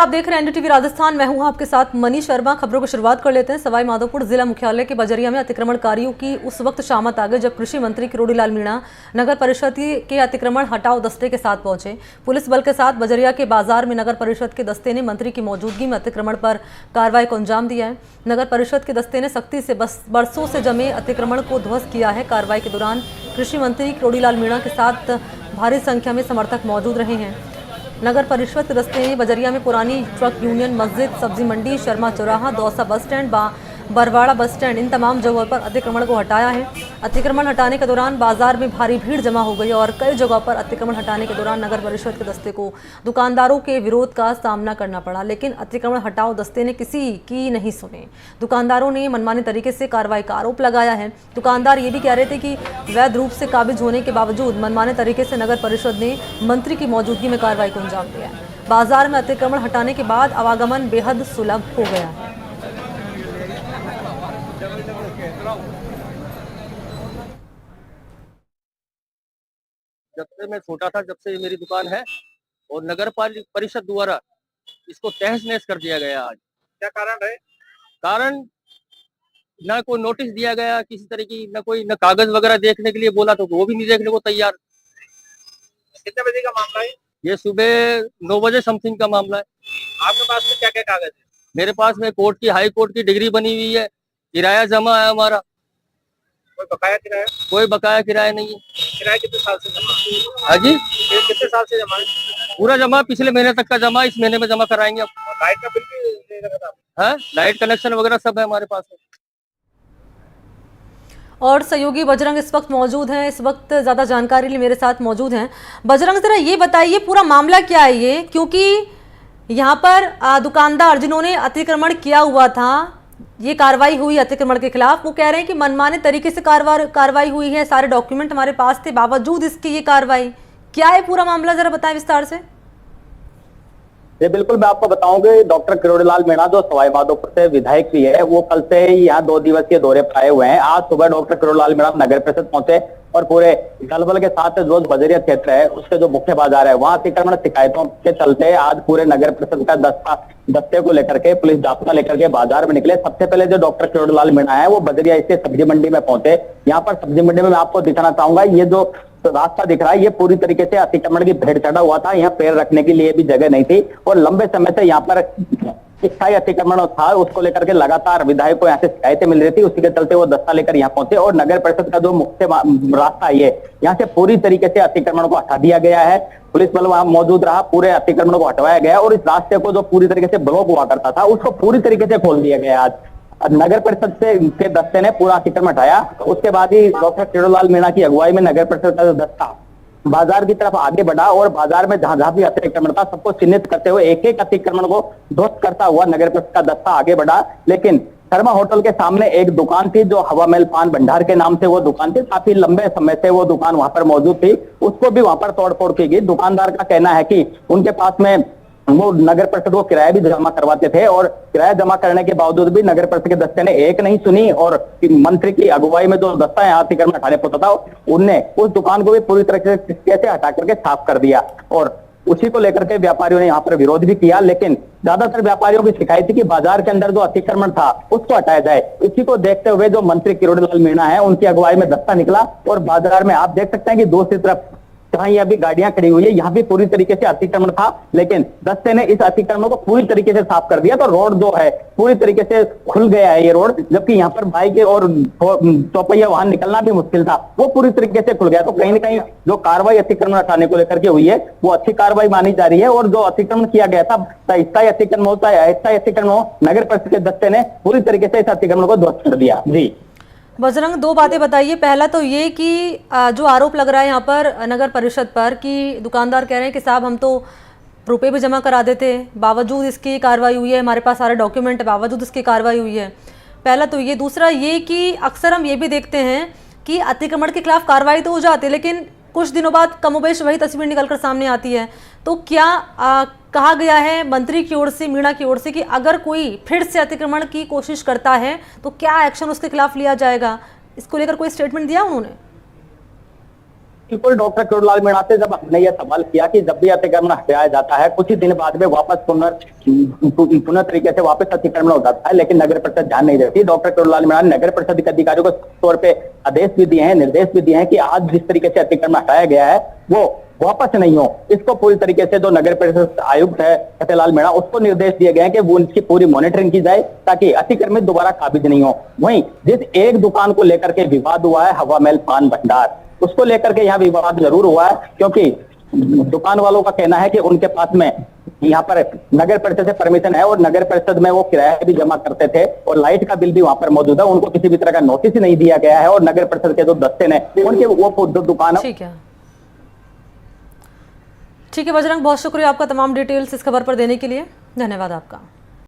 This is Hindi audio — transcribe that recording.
आप देख रहे हैं एनडीटीवी राजस्थान। मैं हूं आपके साथ मनीष शर्मा। खबरों की शुरुआत कर लेते हैं। सवाई माधोपुर जिला मुख्यालय के बजरिया में अतिक्रमणकारियों की उस वक्त शामत आ गई जब कृषि मंत्री किरोड़ी लाल मीणा नगर परिषद के अतिक्रमण हटाओ दस्ते के साथ पहुंचे। पुलिस बल के साथ बजरिया के बाजार में नगर परिषद के दस्ते ने मंत्री की मौजूदगी में अतिक्रमण पर कार्रवाई को अंजाम दिया है। नगर परिषद के दस्ते ने सख्ती से बरसों से जमे अतिक्रमण को ध्वस्त किया है। कार्रवाई के दौरान कृषि मंत्री किरोड़ी लाल मीणा के साथ भारी संख्या में समर्थक मौजूद रहे हैं। नगर परिषद के दस्ते ने बजरिया में पुरानी ट्रक यूनियन, मस्जिद, सब्जी मंडी, शर्मा चौराहा, Dausa bus stand, Barwara bus stand, इन तमाम जगहों पर अतिक्रमण को हटाया है। अतिक्रमण हटाने के दौरान बाजार में भारी भीड़ जमा हो गई और कई जगहों पर अतिक्रमण हटाने के दौरान नगर परिषद के दस्ते को दुकानदारों के विरोध का सामना करना पड़ा, लेकिन अतिक्रमण हटाओ दस्ते ने किसी की नहीं सुनी। दुकानदारों ने मनमाने तरीके से कार्रवाई का आरोप लगाया है। दुकानदार ये भी कह रहे थे कि वैध रूप से काबिज होने के बावजूद मनमाने तरीके से नगर परिषद ने मंत्री की मौजूदगी में कार्रवाई को अंजाम दिया है। बाजार में अतिक्रमण हटाने के बाद आवागमन बेहद सुलभ हो गया है। जब से मैं छोटा था, जब से ये मेरी दुकान है और नगर परिषद द्वारा इसको तहस नहस कर दिया गया। आज क्या कारण है? कारण ना कोई नोटिस दिया गया किसी तरह की, न कागज वगैरह देखने के लिए बोला तो वो भी नहीं देखने को तैयार। कितने बजे का मामला है? ये सुबह 9 बजे समथिंग का मामला है। आपके पास में क्या क्या कागज है? मेरे पास में कोर्ट की, हाई कोर्ट की डिग्री बनी हुई है, किराया जमा है हमारा। कोई बकाया किराया? कोई बकाया किराया नहीं है। किराया कितने साल से जमा है? हाँ जी, कितने साल से जमा है? पूरा जमा, पिछले महीने तक का जमा, इस महीने में जमा कराएंगे। अब लाइट का बिल भी ले लगा था? हाँ, लाइट कनेक्शन वगैरह सब है हमारे पास में। और सहयोगी बजरंग इस वक्त मौजूद हैं, इस वक्त ज़्यादा जानकारी लिए मेरे साथ मौजूद हैं। बजरंग, ज़रा ये बताइए पूरा मामला क्या है ये, क्योंकि यहाँ पर दुकानदार जिन्होंने अतिक्रमण किया हुआ था, ये कार्रवाई हुई अतिक्रमण के खिलाफ, वो कह रहे हैं कि मनमाने तरीके से कार्रवाई हुई है, सारे डॉक्यूमेंट हमारे पास थे, बावजूद इसकी ये कार्रवाई। क्या है पूरा मामला, जरा बताएं विस्तार से। ये बिल्कुल मैं आपको बताऊंगी। डॉक्टर किरोड़ी लाल मीणा जो सवाई माधोपुर से विधायक भी है, वो कल से ही यहाँ 2 दिवसीय दौरे पर आए हुए हैं। आज सुबह डॉक्टर किरोड़ी लाल मीणा नगर परिषद पहुंचे और पूरे दलबल के साथ जो बजरिया क्षेत्र है उसके जो मुख्य बाजार है वहां अतिक्रमण शिकायतों के चलते आज पूरे नगर परिषद का दस्ते को लेकर के, पुलिस जाब्ता लेकर के बाजार में निकले। सबसे पहले जो डॉक्टर किरोड़ी लाल मीणा है वो बजरिया स्थित सब्जी मंडी में पहुंचे। यहाँ पर सब्जी मंडी में मैं आपको दिखाना चाहूंगा, ये जो रास्ता दिख रहा है ये पूरी तरीके से अतिक्रमण की भेड़ चढ़ा हुआ था। यहाँ पैर रखने के लिए भी जगह नहीं थी और लंबे समय से यहाँ पर स्थायी अतिक्रमण था, उसको लेकर के लगातार विधायक को यहाँ से शिकायतें मिल रही थी। उसी के चलते वो दस्ता लेकर यहाँ पहुंचे और नगर परिषद का जो मुख्य रास्ता है यहाँ से पूरी तरीके से अतिक्रमण को हटा दिया गया है। पुलिस बल वहां मौजूद रहा, पूरे अतिक्रमण को हटवाया गया और इस रास्ते को जो पूरी तरीके से ब्लॉक हुआ करता था उसको पूरी तरीके से खोल दिया गया। आज नगर परिषद के दस्ते ने पूरा अतिक्रमण हटाया। उसके बाद ही डॉक्टर किरोड़ी लाल मीणा की अगुवाई में नगर परिषद का दस्ता बाजार की तरफ आगे बढ़ा और बाजार में जहां जहां भी अतिक्रमण था सबको चिन्हित करते हुए एक एक अतिक्रमण को ध्वस्त करता हुआ नगर परिषद का दस्ता आगे बढ़ा। लेकिन शर्मा होटल के सामने एक दुकान थी जो हवा महल पान भंडार के नाम से वो दुकान थी, काफी लंबे समय से वो दुकान वहां पर मौजूद थी, उसको भी वहां पर तोड़फोड़ की गई। दुकानदार का कहना है कि उनके पास में वो नगर परिषद को किराया भी जमा करवाते थे और किराया जमा करने के बावजूद भी नगर परिषद के दस्ते ने एक नहीं सुनी और मंत्री की अगुवाई में जो दस्ता यहाँ अतिक्रमण हटाने पहुंचा था उनने उस दुकान को भी पूरी तरह से हटा करके साफ कर दिया और उसी को लेकर के व्यापारियों ने यहाँ पर विरोध भी किया। लेकिन ज्यादातर व्यापारियों की शिकायत थी कि बाजार के अंदर जो अतिक्रमण था उसको हटाया जाए। इसी को देखते हुए जो मंत्री किरोड़ी लाल मीणा है उनकी अगुवाई में दस्ता निकला और बाजार में आप देख सकते हैं कि दूसरी तरफ जहां ये अभी गाड़ियां खड़ी हुई है यहाँ भी पूरी तरीके से अतिक्रमण था, लेकिन दस्ते ने इस अतिक्रमण को पूरी तरीके से साफ कर दिया तो रोड जो है पूरी तरीके से खुल गया है ये रोड, जबकि यहाँ पर बाइक और चौपहिया वाहन निकलना भी मुश्किल था, वो पूरी तरीके से खुल गया। तो कहीं ना कहीं जो कार्रवाई अतिक्रमण हटाने को लेकर के हुई है वो अच्छी कार्रवाई मानी जा रही है और जो अतिक्रमण किया गया था स्थायी अतिक्रमण होता है, अस्थायी अतिक्रमण हो, नगर परिषद के दस्ते ने पूरी तरीके से इस अतिक्रमण को ध्वस्त कर दिया। जी बजरंग, 2 बातें बताइए। पहला तो ये कि जो आरोप लग रहा है यहाँ पर नगर परिषद पर कि दुकानदार कह रहे हैं कि साहब हम तो रुपए भी जमा करा देते, बावजूद इसकी कार्रवाई हुई है, हमारे पास सारे डॉक्यूमेंट है, बावजूद इसकी कार्रवाई हुई है। पहला तो ये। दूसरा ये कि अक्सर हम ये भी देखते हैं कि अतिक्रमण के खिलाफ कार्रवाई तो हो जाती है लेकिन कुछ दिनों बाद कमोबेश वही तस्वीर निकलकर सामने आती है। तो क्या कहा गया है मंत्री की ओर से, मीणा की ओर से, कि अगर कोई फिर से अतिक्रमण की कोशिश करता है तो क्या एक्शन उसके खिलाफ लिया जाएगा? इसको लेकर कोई स्टेटमेंट दिया उन्होंने? बिल्कुल डॉक्टर किरोड़ीलाल मीणा से जब हमने यह सवाल किया कि जब भी अतिक्रमण हटाया जाता है कुछ ही दिन बाद में वापस पुनः तरीके से वापस अतिक्रमण हो जाता है, लेकिन नगर परिषद ध्यान नहीं देती। डॉक्टर किरोड़ीलाल मीणा ने नगर परिषद के अधिकारियों को तौर पे आदेश भी दिए हैं, निर्देश भी दिए हैं कि आज जिस तरीके से अतिक्रमण हटाया गया है वो वापस नहीं हो। इसको पूरी तरीके से जो नगर परिषद आयुक्त है सत्यलाल मीणा, उसको निर्देश दिए गए हैं कि वो इसकी पूरी मॉनिटरिंग की जाए ताकि अतिक्रमित दोबारा काबिज नहीं हो। वहीं जिस एक दुकान को लेकर के विवाद हुआ है हवा महल पान भंडार, उसको लेकर के यहाँ विवाद जरूर हुआ है, क्योंकि दुकान वालों का कहना है कि उनके पास में यहाँ पर नगर परिषद से परमिशन है और नगर परिषद में वो किराया भी जमा करते थे और लाइट का बिल भी वहां पर मौजूद है। उनको किसी भी तरह का नोटिस ही नहीं दिया गया है और नगर परिषद के जो दस्ते ने उनके वो दुकान है। ठीक है बजरंग, बहुत शुक्रिया आपका तमाम डिटेल्स इस खबर पर देने के लिए। धन्यवाद आपका।